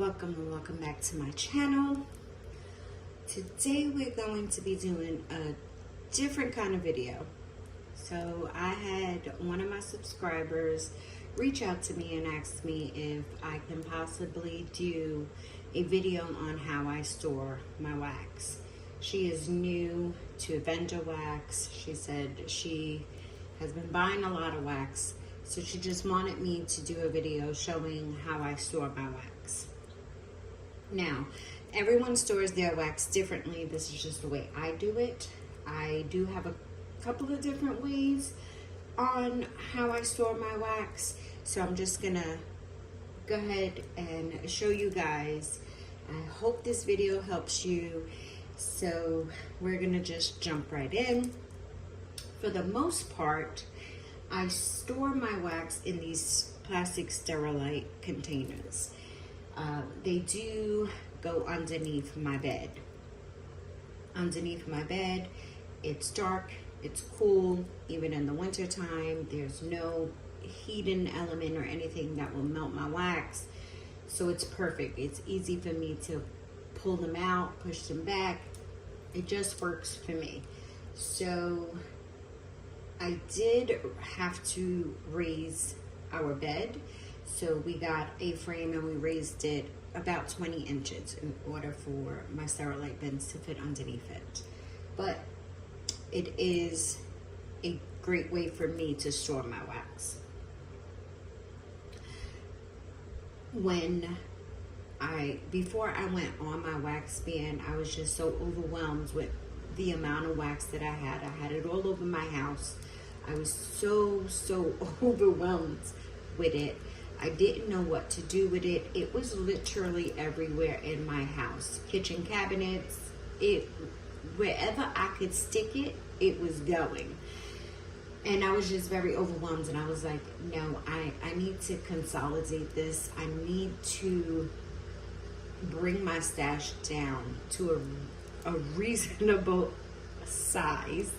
welcome and welcome back to my channel. Today we're going to be doing a different kind of video. So I had one of my subscribers reach out to me and ask me if I can possibly do a video on how I store my wax. She is new to Avenger Wax. She said she has been buying a lot of wax, so she just wanted me to do a video showing how I store my wax. Now, everyone stores their wax differently. This is just the way I do it. I do have a couple of different ways on how I store my wax, so I'm just gonna go ahead and show you guys. I hope this video helps you. So we're gonna just jump right in. For the most part, I store my wax in these plastic Sterilite containers. They do go underneath my bed. Underneath my bed, it's dark, it's cool, even in the winter time. There's no heating element or anything that will melt my wax. So it's perfect. It's easy for me to pull them out, push them back. It just works for me. So I did have to raise our bed. So we got a frame and we raised it about 20 inches in order for my Sterilite bins to fit underneath it. But it is a great way for me to store my wax. Before I went on my wax ban, I was just so overwhelmed with the amount of wax that I had. I had it all over my house. I was so overwhelmed with it. I didn't know what to do with it. It was literally everywhere in my house. Kitchen cabinets, wherever I could stick it, it was going. And I was just very overwhelmed, and I was like, no, I need to consolidate this. I need to bring my stash down to a reasonable size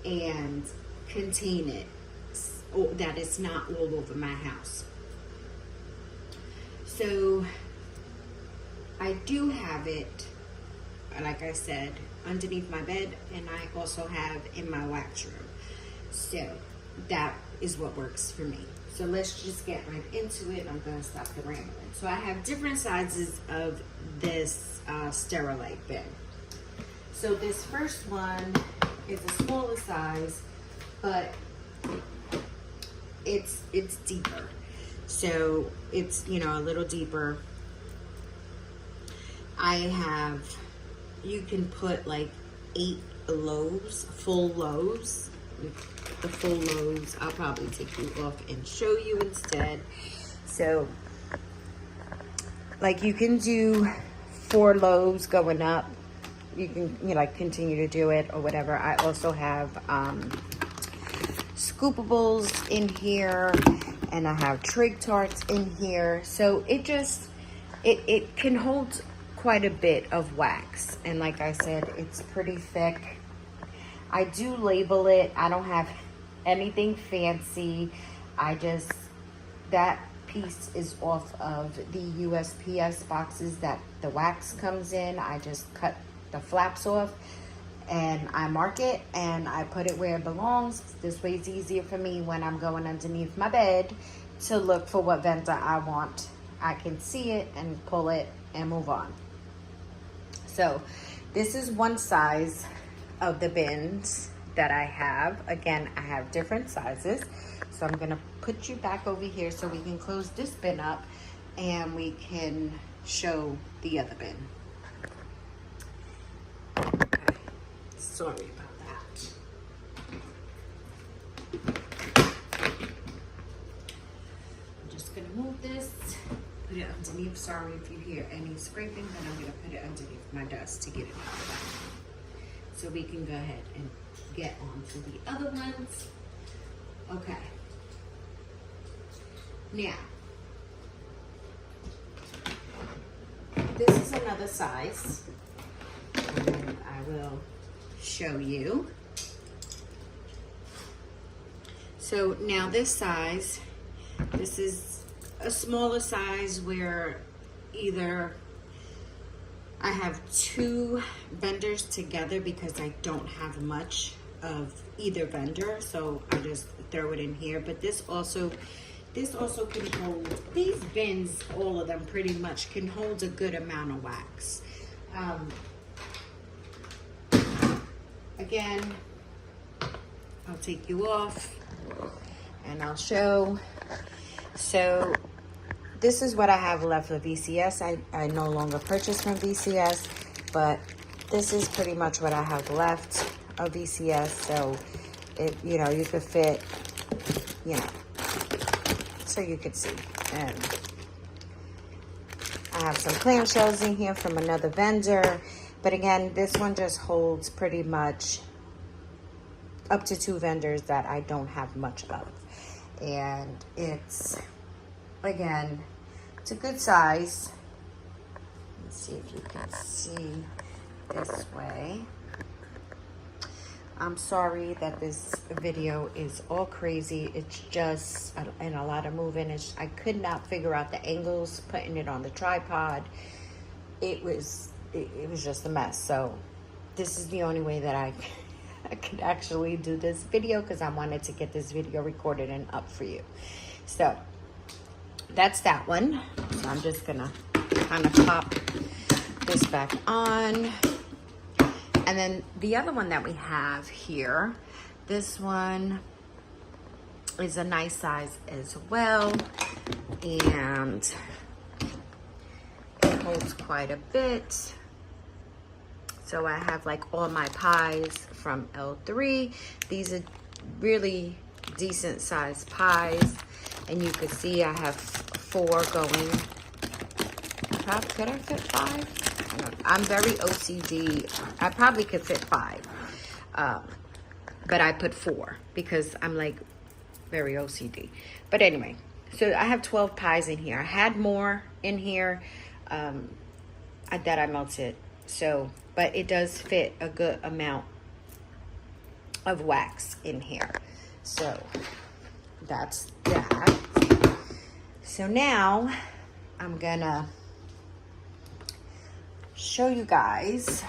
and contain it so that it's not all over my house. So I do have it, like I said, underneath my bed, and I also have in my wax room. So that is what works for me. So let's just get right into it. I'm gonna stop the rambling. So I have different sizes of this Sterilite bin. So this first one is a smaller size, but it's deeper. So it's, you know, a little deeper. You can put like 8 loaves, full loaves. The full loaves, I'll probably take you off and show you instead. So like you can do 4 loaves going up. You can, you know, like continue to do it or whatever. I also have scoopables in here, and I have trig tarts in here. So it can hold quite a bit of wax. And like I said, it's pretty thick. I do label it. I don't have anything fancy. That piece is off of the USPS boxes that the wax comes in. I just cut the flaps off and I mark it and I put it where it belongs. This way it's easier for me when I'm going underneath my bed to look for what vent I want. I can see it and pull it and move on. So this is one size of the bins that I have. Again, I have different sizes. So I'm gonna put you back over here so we can close this bin up and we can show the other bin. Okay. Sorry about that. I'm just gonna move this, put it underneath. Sorry if you hear any scraping, but I'm gonna put it underneath my desk to get it out of that. So we can go ahead and get on to the other ones. Okay. Now, this is another size, and I will show you. So now this size, this is a smaller size where either I have two vendors together because I don't have much of either vendor, so I just throw it in here. But this also can hold, these bins, all of them pretty much can hold a good amount of wax. Again, I'll take you off and I'll show. So this is what I have left of VCS. I no longer purchase from VCS, but this is pretty much what I have left of VCS. So it, you know, you could fit, you know, so you could see. And I have some clamshells in here from another vendor, but again, this one just holds pretty much up to two vendors that I don't have much of. And it's, again, it's a good size. Let's see if you can see this way. I'm sorry that this video is all crazy. It's just, and a lot of moving. I could not figure out the angles, putting it on the tripod. It was just a mess. So this is the only way that I could actually do this video, because I wanted to get this video recorded and up for you. So that's that one. So I'm just gonna kind of pop this back on. And then the other one that we have here, this one is a nice size as well. And it holds quite a bit. So I have like all my pies from L3. These are really decent sized pies. And you can see I have 4 going. Could I fit 5? I'm very OCD. I probably could fit 5. But I put 4 because I'm like very OCD. But anyway, so I have 12 pies in here. I had more in here that I melted. So, but it does fit a good amount of wax in here. So that's that. So now I'm gonna show you guys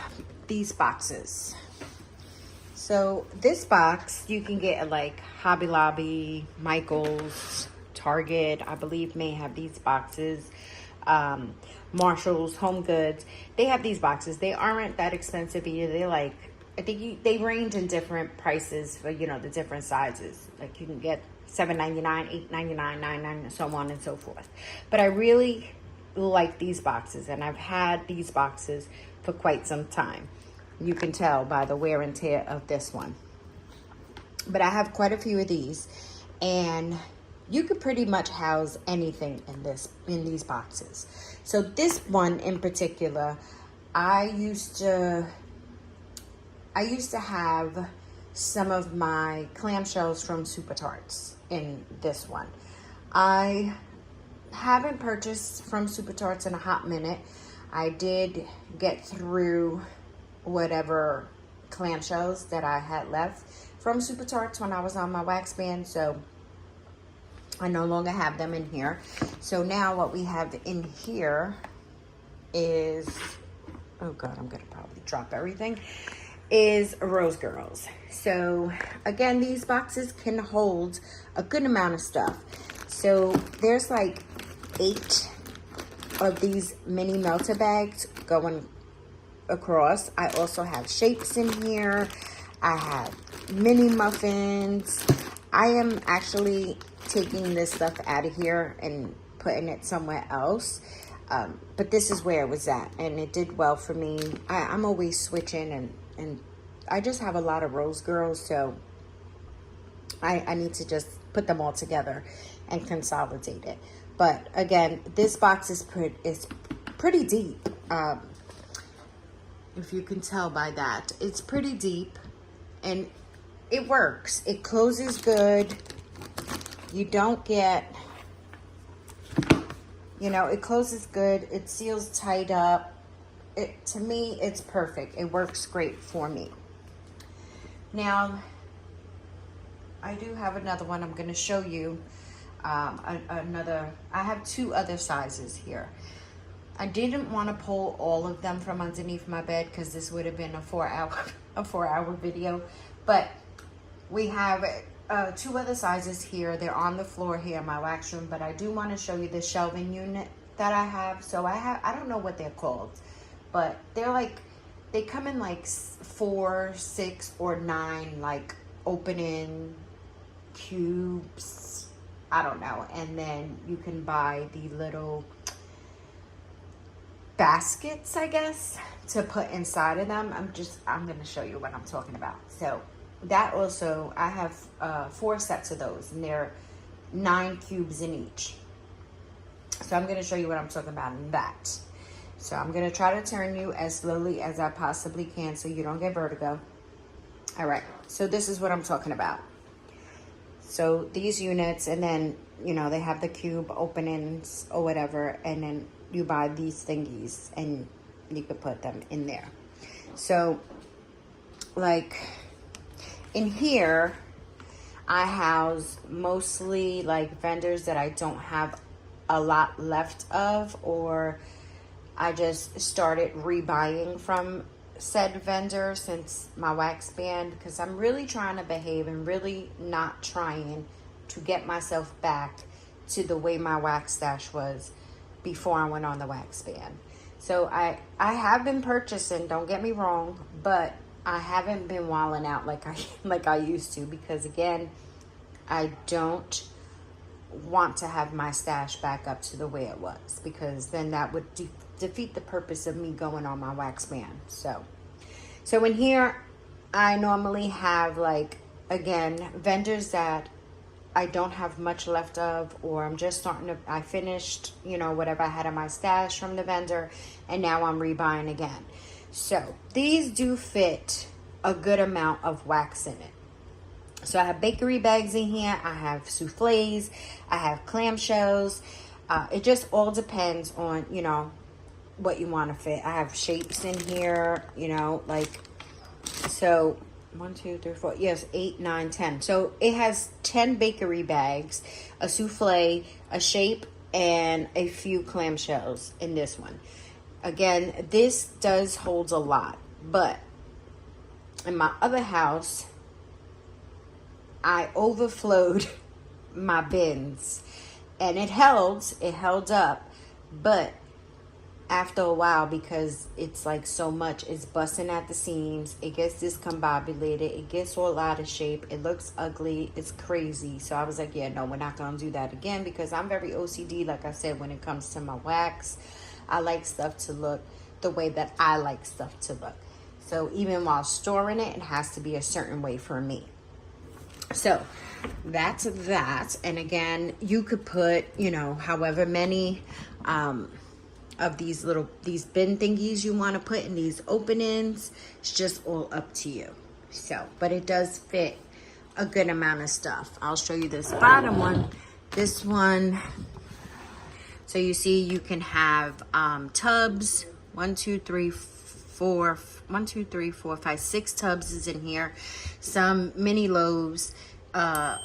these boxes. So this box you can get at like Hobby Lobby, Michael's, Target, I believe may have these boxes. Marshall's, Home Goods, they have these boxes. They aren't that expensive either. They like, I think they range in different prices for, you know, the different sizes. Like you can get $7.99, $8.99, $9.99, so on and so forth. But I really like these boxes, and I've had these boxes for quite some time. You can tell by the wear and tear of this one. But I have quite a few of these, and you could pretty much house anything in these boxes. So this one in particular, I used to have some of my clamshells from Super Tarts in this one. I haven't purchased from Super Tarts in a hot minute. I did get through whatever clamshells that I had left from Super Tarts when I was on my wax band, so I no longer have them in here. So now what we have in here is, oh God, I'm gonna probably drop everything, is Rose Girls. So again, these boxes can hold a good amount of stuff. So there's like 8 of these mini melter bags going across. I also have shapes in here. I have mini muffins. I am actually taking this stuff out of here and putting it somewhere else. But this is where it was at, and it did well for me. I'm always switching, and I just have a lot of Rose Girls, so I need to just put them all together and consolidate it. But again, this box is pretty deep. If you can tell by that, it's pretty deep, and it works. It closes good. You don't get, you know, it closes good. It seals tight up. To me, it's perfect. It works great for me. Now, I do have another one I'm going to show you. I have 2 other sizes here. I didn't want to pull all of them from underneath my bed because this would have been a 4-hour video. But we have 2 other sizes here. They're on the floor here in my wax room, but I do want to show you the shelving unit that I have. So I don't know what they're called, but they're like, they come in like 4, 6, or 9 like opening cubes. I don't know. And then you can buy the little baskets, I guess, to put inside of them. I'm going to show you what I'm talking about. So that also, I have 4 sets of those, and they're 9 cubes in each. So I'm going to show you what I'm talking about in that. So I'm going to try to turn you as slowly as I possibly can so you don't get vertigo. All right, so this is what I'm talking about. So these units, and then, you know, they have the cube openings or whatever, and then you buy these thingies and you could put them in there. So like in here, I house mostly like vendors that I don't have a lot left of, or I just started rebuying from said vendor since my wax ban, because I'm really trying to behave and really not trying to get myself back to the way my wax stash was before I went on the wax ban. So I have been purchasing, don't get me wrong, but I haven't been wilding out like I used to, because again, I don't want to have my stash back up to the way it was, because then that would defeat the purpose of me going on my wax ban. So in here, I normally have, like, again, vendors that I don't have much left of, or I'm just starting to, I finished, you know, whatever I had in my stash from the vendor, and now I'm rebuying again. So these do fit a good amount of wax in it. So I have bakery bags in here, I have soufflés, I have clamshells. It just all depends on, you know, what you want to fit. I have shapes in here, you know, like, so 1, 2, 3, 4, yes, 8, 9, 10. So it has 10 bakery bags, a souffle, a shape, and a few clamshells in this one. Again, this does hold a lot, but in my other house, I overflowed my bins, and it held up, but after a while, because it's like so much, it's busting at the seams, it gets discombobulated, it gets all out of shape, it looks ugly, it's crazy. So I was like, yeah, no, we're not gonna do that again, because I'm very OCD, like I said, when it comes to my wax. I like stuff to look the way that I like stuff to look. So even while storing it, it has to be a certain way for me. So that's that. And again, you could put, you know, however many of these bin thingies you want to put in these openings. It's just all up to you. So, but it does fit a good amount of stuff. I'll show you this bottom one. This one, so you see you can have tubs. 1, 2, 3, 4, 5, 6 tubs is in here. Some mini loaves, a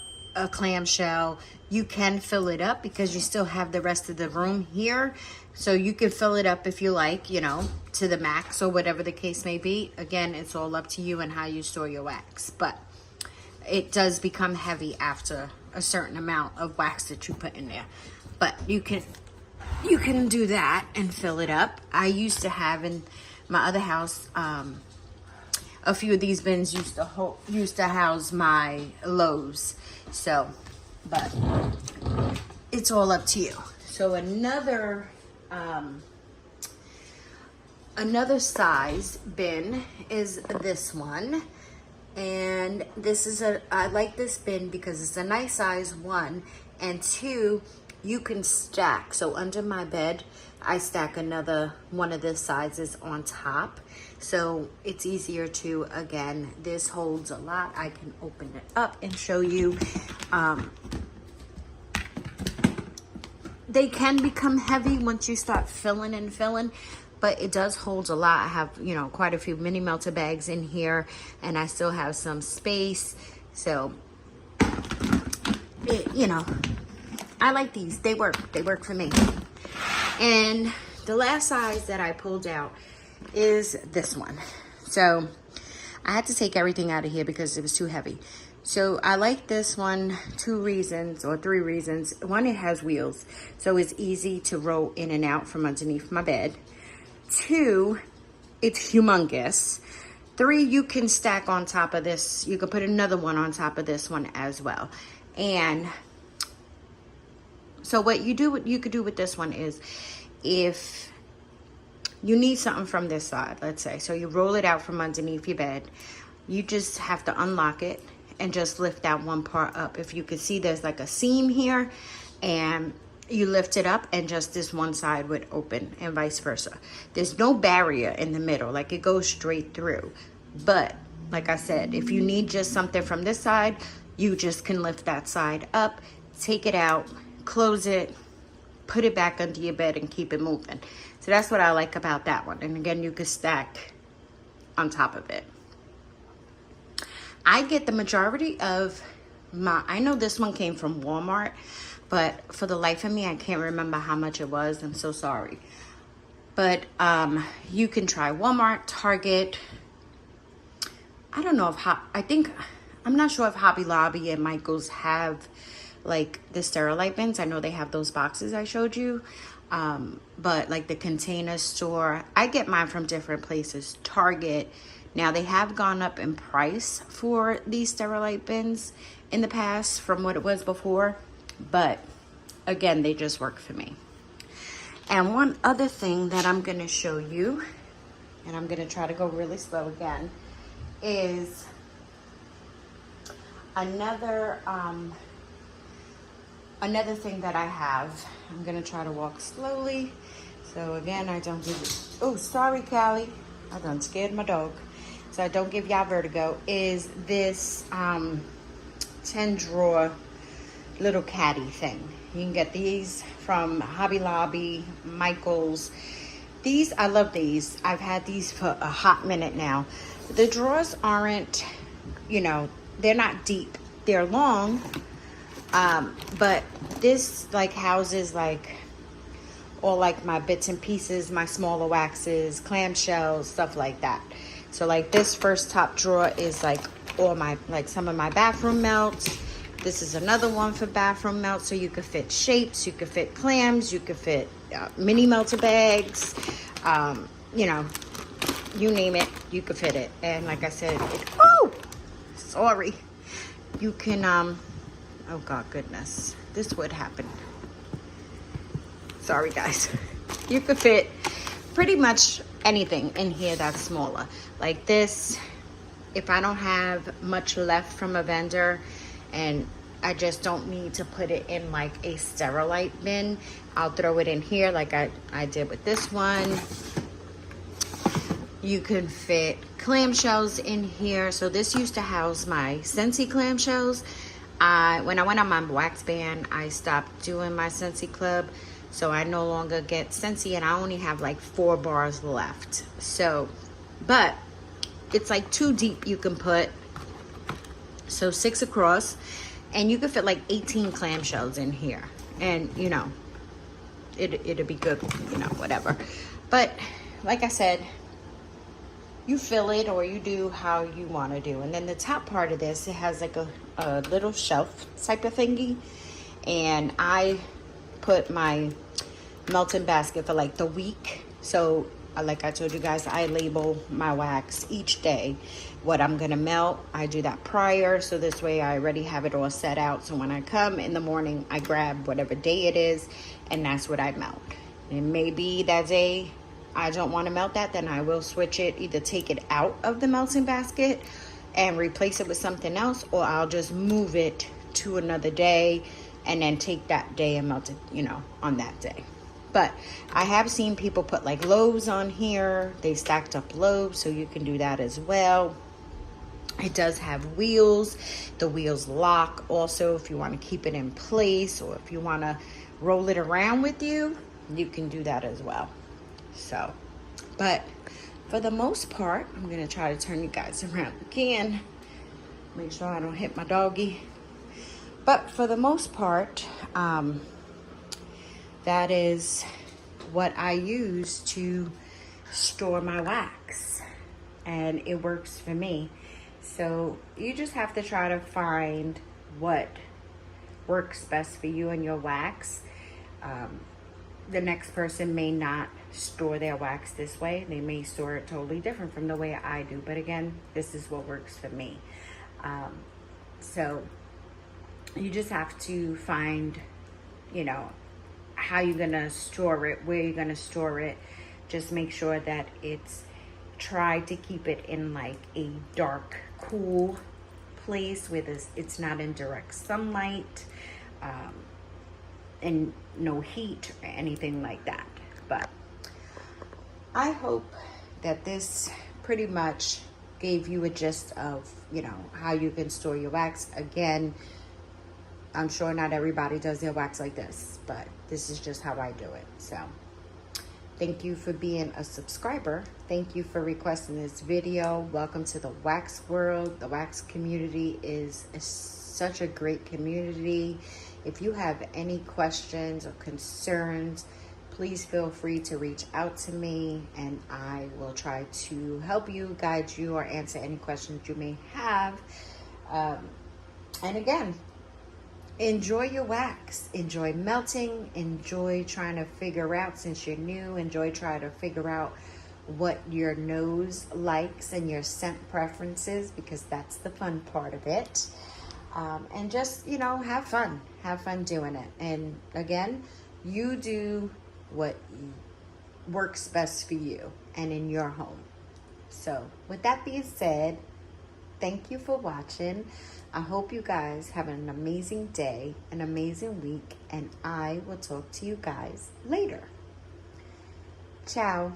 clamshell. You can fill it up because you still have the rest of the room here. So you can fill it up if you like, you know, to the max or whatever the case may be. Again, it's all up to you and how you store your wax. But it does become heavy after a certain amount of wax that you put in there. But you can do that and fill it up. I used to have in my other house, a few of these bins used to house my loaves. So, but it's all up to you. So another size bin is this one, and this is I like this bin because it's a nice size, 1, and 2, you can stack. So under my bed, I stack another one of this sizes on top, so it's easier to, again, this holds a lot. I can open it up and show you. They can become heavy once you start filling and filling, but it does hold a lot. I have, you know, quite a few mini melter bags in here, and I still have some space. So, you know, I like these. They work for me. And the last size that I pulled out is this one. So I had to take everything out of here because it was too heavy. So I like this one, 2 reasons or 3 reasons. One, it has wheels, so it's easy to roll in and out from underneath my bed. 2, it's humongous. 3, you can stack on top of this. You can put another one on top of this one as well. And so what you could do with this one is, if you need something from this side, let's say, so you roll it out from underneath your bed, you just have to unlock it and just lift that one part up. If you can see, there's like a seam here, and you lift it up and just this one side would open, and vice versa. There's no barrier in the middle, like it goes straight through. But like I said, if you need just something from this side, you just can lift that side up, take it out, close it, put it back under your bed, and keep it moving. So that's what I like about that one. And again, you can stack on top of it. I get the majority of my, I know this one came from Walmart, but for the life of me, I can't remember how much it was. I'm so sorry. But you can try Walmart, Target. I don't know if, I'm not sure if Hobby Lobby and Michael's have like the Sterilite bins. I know they have those boxes I showed you. But like the Container Store, I get mine from different places. Target. Now they have gone up in price for these Sterilite bins in the past from what it was before, but again, they just work for me. And one other thing that I'm gonna show you, and I'm gonna try to go really slow again, is another thing that I have. I'm gonna try to walk slowly. So again, I don't give you, oh, sorry, Callie. I done scared my dog. So I don't give y'all vertigo, is this 10 drawer little caddy thing. You can get these from Hobby Lobby, Michael's. These, I love these. I've had these for a hot minute now. The drawers aren't, you know, they're not deep. They're long, but this like houses like all like my bits and pieces, my smaller waxes, clamshells, stuff like that. So like this first top drawer is like all my, like some of my bathroom melts. This is another one for bathroom melts. So you could fit shapes, you could fit clams, you could fit mini melter bags, you know, you name it, you could fit it. And like I said, oh, sorry. You can, oh God, goodness, this would happen. Sorry guys. You could fit pretty much anything in here that's smaller. Like this, if I don't have much left from a vendor and I just don't need to put it in like a Sterilite bin, I'll throw it in here like I did with this one. You could fit clamshells in here. So this used to house my Scentsy clamshells. When I went on my wax ban, I stopped doing my Scentsy Club. So I no longer get Scentsy, and I only have like 4 bars left. So, but it's like 2 deep you can put. So 6 across, and you could fit like 18 clamshells in here. And you know, it'll be good, you know, whatever. But like I said, you fill it or you do how you want to do. And then the top part of this, it has like a little shelf type of thingy. And I put my melting basket for like the week. So like I told you guys, I label my wax each day, what I'm gonna melt. I do that prior, so this way I already have it all set out. So when I come in the morning, I grab whatever day it is, and that's what I melt. And maybe that day I don't want to melt that, then I will switch it, either take it out of the melting basket and replace it with something else, or I'll just move it to another day and then take that day and melt it, you know, on that day. But I have seen people put like loaves on here. They stacked up loaves, so you can do that as well. It does have wheels. The wheels lock also if you want to keep it in place, or if you want to roll it around with you, you can do that as well. So, but for the most part, I'm going to try to turn you guys around again. Make sure I don't hit my doggy. But for the most part, that is what I use to store my wax, and it works for me. So you just have to try to find what works best for you and your wax. The next person may not store their wax this way. They may store it totally different from the way I do. But again, this is what works for me. So you just have to find, you know, how you're going to store it, where you're going to store it. Just make sure that try to keep it in like a dark, cool place where it's not in direct sunlight. And no heat or anything like that. But I hope that this pretty much gave you a gist of, you know, how you can store your wax. Again, I'm sure not everybody does their wax like this, but this is just how I do it. So thank you for being a subscriber. Thank you for requesting this video. Welcome to the wax world. The wax community is such a great community. If you have any questions or concerns, please feel free to reach out to me, and I will try to help you, guide you, or answer any questions you may have. And again, enjoy your wax. Enjoy melting. Enjoy trying to figure out, since you're new, enjoy trying to figure out what your nose likes and your scent preferences, because that's the fun part of it. And just, you know, have fun doing it. And again, you do what works best for you and in your home. So with that being said, thank you for watching. I hope you guys have an amazing day, an amazing week, and I will talk to you guys later. Ciao.